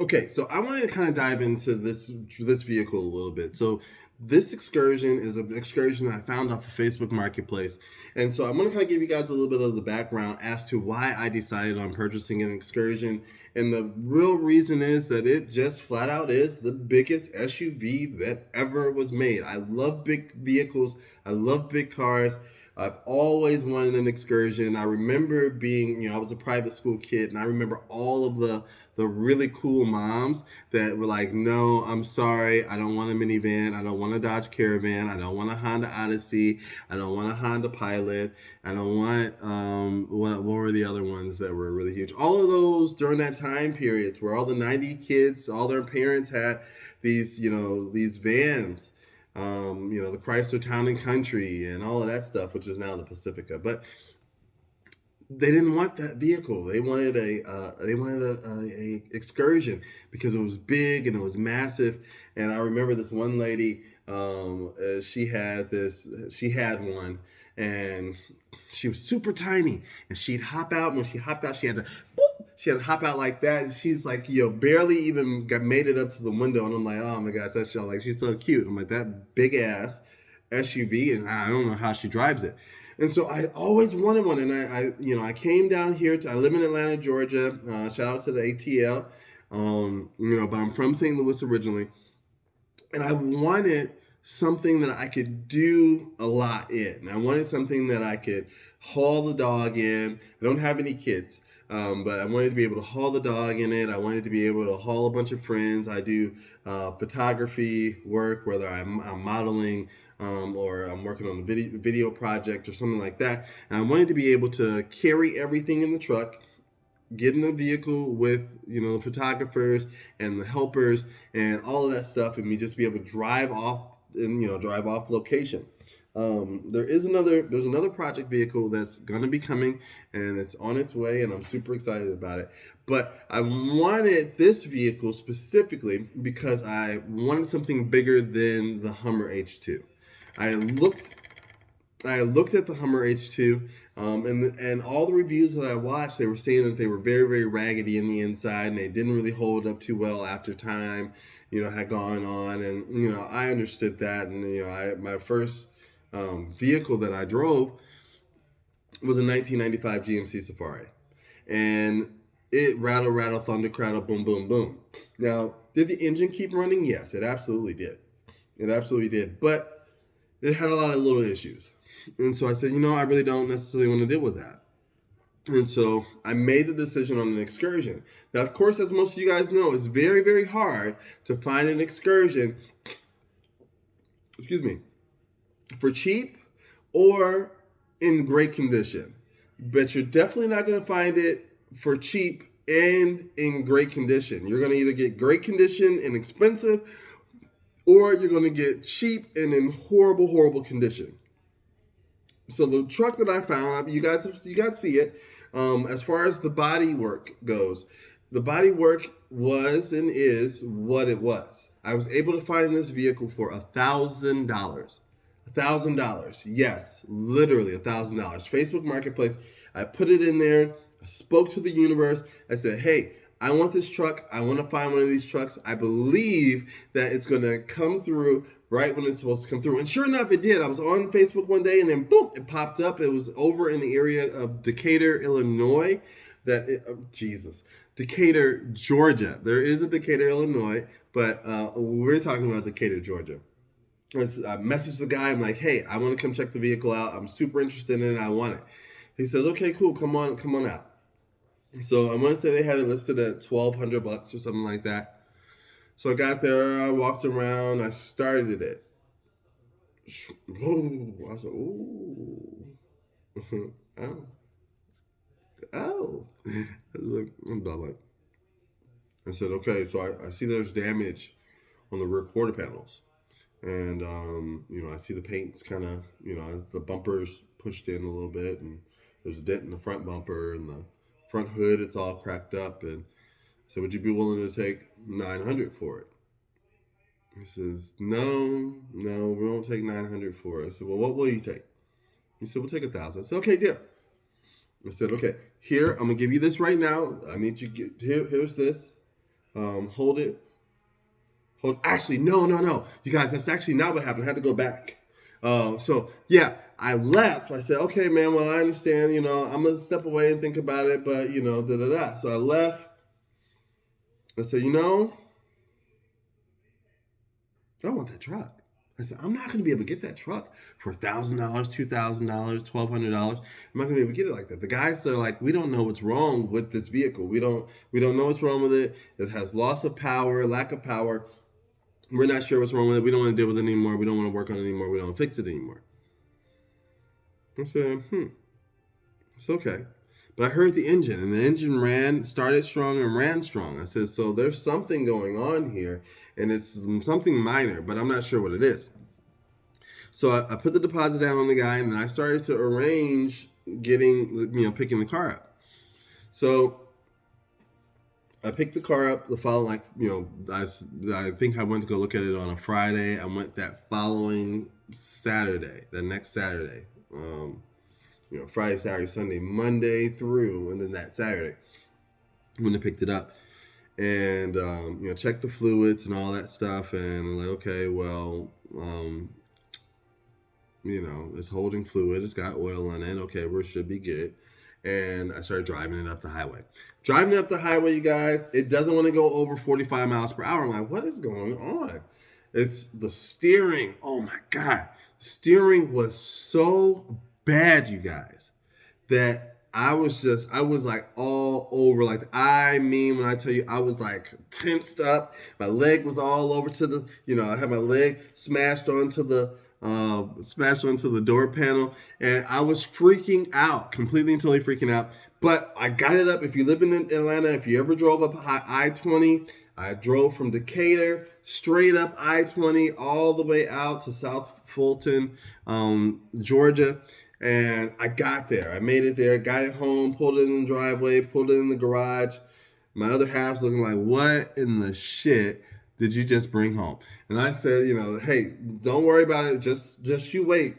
Okay, so I wanted to kind of dive into this vehicle a little bit. So this excursion is an excursion that I found off the Facebook Marketplace, and so I'm going to kind of give you guys a little bit of the background as to why I decided on purchasing an excursion. And the real reason is that it just flat out is the biggest SUV that ever was made. I love big vehicles. I love big cars. I've always wanted an excursion. I remember being, I was a private school kid, and I remember all of the really cool moms that were like, "No, I'm sorry, I don't want a minivan. I don't want a Dodge Caravan. I don't want a Honda Odyssey. I don't want a Honda Pilot. I don't want what were the other ones that were really huge? All of those during that time periods where all the '90 kids, all their parents had these vans." The Chrysler Town and Country and all of that stuff, which is now the Pacifica. But they didn't want that vehicle. They wanted a excursion because it was big and it was massive. And I remember this one lady. She had one, and she was super tiny, and she'd hop out. When she hopped out, she had to. Boop, she had to hop out like that. And she's like, barely even made it up to the window. And I'm like, oh my gosh, that's like she's so cute. I'm like, that big ass SUV, and I don't know how she drives it. And so I always wanted one, and I came down here I live in Atlanta, Georgia. Shout out to the ATL. But I'm from St. Louis originally, and I wanted something that I could do a lot in. I wanted something that I could haul the dog in. I don't have any kids, but I wanted to be able to haul the dog in it. I wanted to be able to haul a bunch of friends. I do photography work, whether I'm modeling or I'm working on a video project or something like that. And I wanted to be able to carry everything in the truck, get in the vehicle with the photographers and the helpers and all of that stuff, and me just be able to drive off and drive off location. There's another project vehicle that's going to be coming, and it's on its way, and I'm super excited about it. But I wanted this vehicle specifically because I wanted something bigger than the Hummer H2. I looked I looked at the Hummer H2, and all the reviews that I watched, they were saying that they were very, very raggedy in the inside, and they didn't really hold up too well after time, had gone on, and I understood that, and my first vehicle that I drove was a 1995 GMC Safari, and it rattle, rattle, thunder, cradle, boom, boom, boom. Now, did the engine keep running? Yes, it absolutely did. It absolutely did, but it had a lot of little issues. And so I said, I really don't necessarily want to deal with that. And so I made the decision on an excursion. Now, of course, as most of you guys know, it's very, very hard to find an excursion, excuse me, for cheap or in great condition. But you're definitely not going to find it for cheap and in great condition. You're going to either get great condition and expensive, or you're going to get cheap and in horrible, horrible condition. So the truck that I found, you guys see it. As far as the body work goes, the body work was and is what it was. I was able to find this vehicle for $1,000. $1,000. Yes, literally $1,000. Facebook Marketplace. I put it in there. I spoke to the universe. I said, hey, I want this truck. I want to find one of these trucks. I believe that it's going to come through right when it's supposed to come through. And sure enough, it did. I was on Facebook one day, and then boom, it popped up. It was over in the area of Decatur, Illinois. Decatur, Georgia. There is a Decatur, Illinois, but we're talking about Decatur, Georgia. I messaged the guy. I'm like, hey, I want to come check the vehicle out. I'm super interested in it. I want it. He says, okay, cool. Come on out. So I want to say they had it listed at $1,200 or something like that. So I got there, I walked around, I started it. I said, ooh. Oh. Oh. I'm done. I said, okay, so I see there's damage on the rear quarter panels. And, I see the paint's kind of, the bumper's pushed in a little bit, and there's a dent in the front bumper, and the front hood, it's all cracked up. And I said, would you be willing to take $900 for it? He says, no, we won't take $900 for it. I said, well, what will you take? He said, we'll take $1,000. I said, okay, deal. I said, okay, here, I'm going to give you this right now. I need you to here's this. Hold it. Actually, no. You guys, that's actually not what happened. I had to go back. So yeah, I left. I said, okay, man, well, I understand, I'm going to step away and think about it, but, da-da-da. So I left. I said, I want that truck. I said, I'm not going to be able to get that truck for $1,000, $2,000, $1,200. I'm not going to be able to get it like that. The guys are like, we don't know what's wrong with this vehicle. We don't know what's wrong with it. It has loss of power, lack of power. We're not sure what's wrong with it. We don't want to deal with it anymore. We don't want to work on it anymore. We don't want to fix it anymore. I said, it's okay. But I heard the engine, and the engine started strong and ran strong. I said, so there's something going on here, and it's something minor, but I'm not sure what it is. So I put the deposit down on the guy, and then I started to arrange picking the car up. So I picked the car up the following, I think I went to go look at it on a Friday. I went that following Saturday, the next Saturday. Friday, Saturday, Sunday, Monday through, and then that Saturday when I picked it up. And, checked the fluids and all that stuff. And I'm like, okay, well, it's holding fluid. It's got oil in it. Okay, we should be good. And I started driving it up the highway. Driving it up the highway, you guys, it doesn't want to go over 45 miles per hour. I'm like, what is going on? It's the steering. Oh, my God. Steering was so bad, you guys, that I was like all over. Like, when I tell you, I was like tensed up. My leg was all over to I had my leg smashed onto the door panel, and I was freaking out, completely and totally freaking out. But I got it up. If you live in Atlanta, if you ever drove up I-20, I drove from Decatur straight up I-20 all the way out to South Fulton, Georgia. And I got there. I made it there, got it home, pulled it in the driveway, pulled it in the garage. My other half's looking like, what in the shit did you just bring home? And I said, hey, don't worry about it. Just you wait.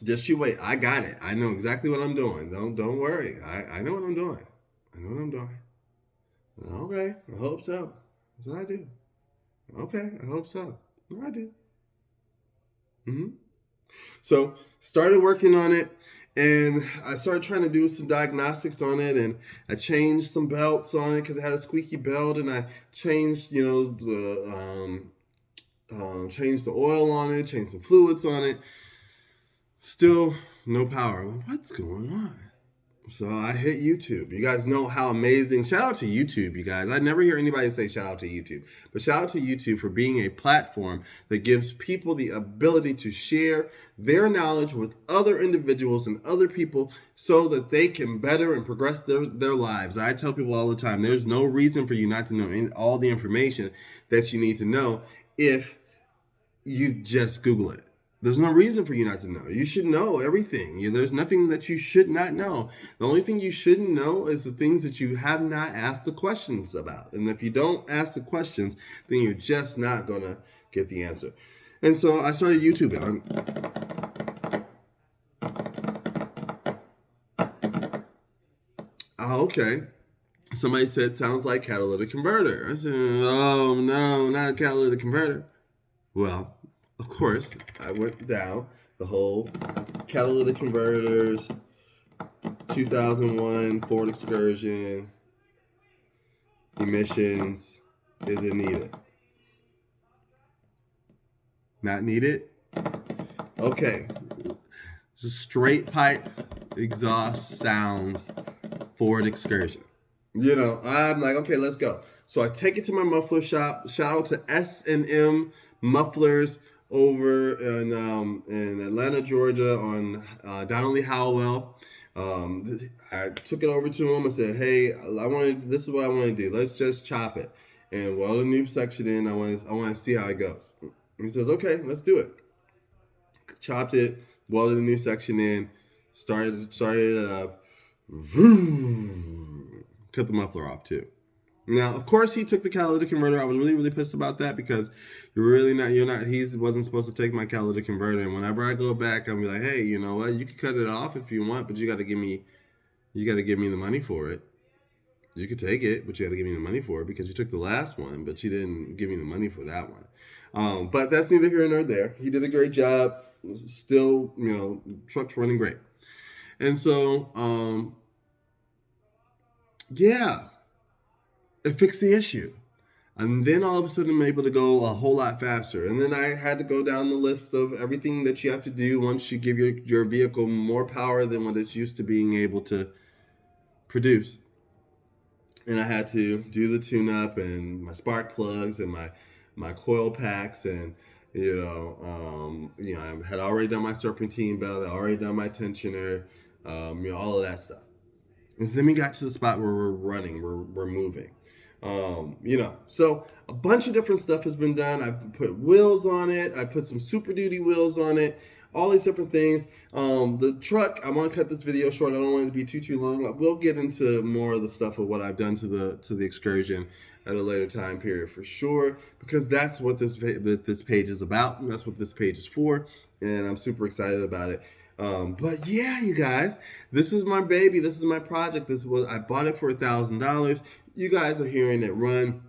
Just you wait. I got it. I know exactly what I'm doing. Don't worry. I know what I'm doing. Okay, I hope so. That's what I do. Okay, I hope so. No, I do. So started working on it, and I started trying to do some diagnostics on it, and I changed some belts on it because it had a squeaky belt, and I changed, changed the oil on it, changed some fluids on it. Still no power. I'm like, what's going on? So I hit YouTube. You guys know how amazing. Shout out to YouTube, you guys. I never hear anybody say shout out to YouTube. But shout out to YouTube for being a platform that gives people the ability to share their knowledge with other individuals and other people so that they can better and progress their lives. I tell people all the time, there's no reason for you not to know all the information that you need to know if you just Google it. There's no reason for you not to know. You should know everything. There's nothing that you should not know. The only thing you shouldn't know is the things that you have not asked the questions about. And if you don't ask the questions, then you're just not going to get the answer. And so I started YouTubing. Okay. Somebody said, sounds like catalytic converter. I said, oh, no, not a catalytic converter. Well, of course, I went down the whole catalytic converters, 2001 Ford Excursion, emissions, is it needed? Not needed? Okay. Just straight pipe exhaust sounds Ford Excursion. I'm like, okay, let's go. So I take it to my muffler shop. Shout out to S&M Mufflers over in Atlanta, Georgia, on Donnelly Howell. I took it over to him and said, "Hey, this is what I want to do. Let's just chop it and weld a new section in. I want to see how it goes." And he says, "Okay, let's do it." Chopped it, welded a new section in, started it up. Cut the muffler off too. Now, of course, he took the catalytic converter. I was really, really pissed about that because he wasn't supposed to take my catalytic converter. And whenever I go back, I'll be like, hey, you know what? You can cut it off if you want, but you got to give me the money for it. You could take it, but you had to give me the money for it because you took the last one, but you didn't give me the money for that one. But that's neither here nor there. He did a great job. Still, truck's running great. And so, yeah, it fixed the issue. And then all of a sudden I'm able to go a whole lot faster. And then I had to go down the list of everything that you have to do once you give your vehicle more power than what it's used to being able to produce. And I had to do the tune-up and my spark plugs and my coil packs and I had already done my serpentine belt, I already done my tensioner, all of that stuff. And then we got to the spot where we're running, we're moving. So a bunch of different stuff has been done. I put wheels on it. I put some Super Duty wheels on it. All these different things. The truck, I want to cut this video short. I don't want it to be too long. We'll get into more of the stuff of what I've done to the Excursion at a later time period for sure, because that's what this page is about. That's what this page is for, and I'm super excited about it. But yeah, you guys, this is my baby. This is my project. I bought it for $1,000. You guys are hearing it run.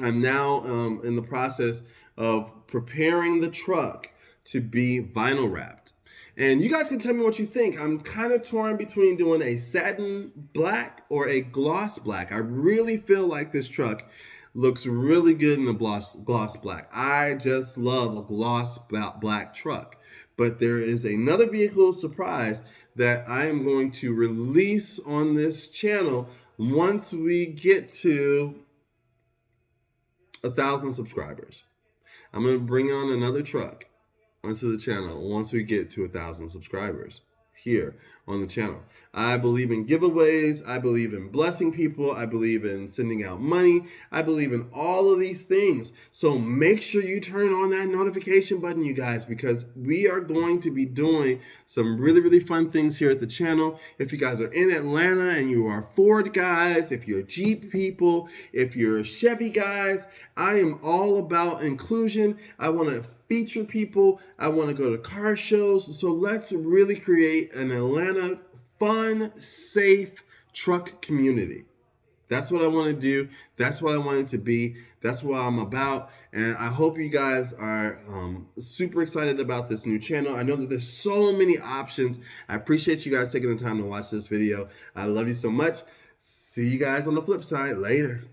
I'm now in the process of preparing the truck to be vinyl wrapped. And you guys can tell me what you think. I'm kind of torn between doing a satin black or a gloss black. I really feel like this truck looks really good in a gloss black. I just love a gloss black truck. But there is another vehicle surprise that I am going to release on this channel once we get to 1,000 subscribers. I'm going to bring on another truck onto the channel once we get to 1,000 subscribers here on the channel. I believe in giveaways. I believe in blessing people. I believe in sending out money. I believe in all of these things. So make sure you turn on that notification button, you guys, because we are going to be doing some really, really fun things here at the channel. If you guys are in Atlanta and you are Ford guys, if you're Jeep people, if you're Chevy guys, I am all about inclusion. I want to feature people. I want to go to car shows. So let's really create an Atlanta fun, safe truck community. That's what I want to do. That's what I want it to be. That's what I'm about. And I hope you guys are super excited about this new channel. I know that there's so many options. I appreciate you guys taking the time to watch this video. I love you so much. See you guys on the flip side. Later.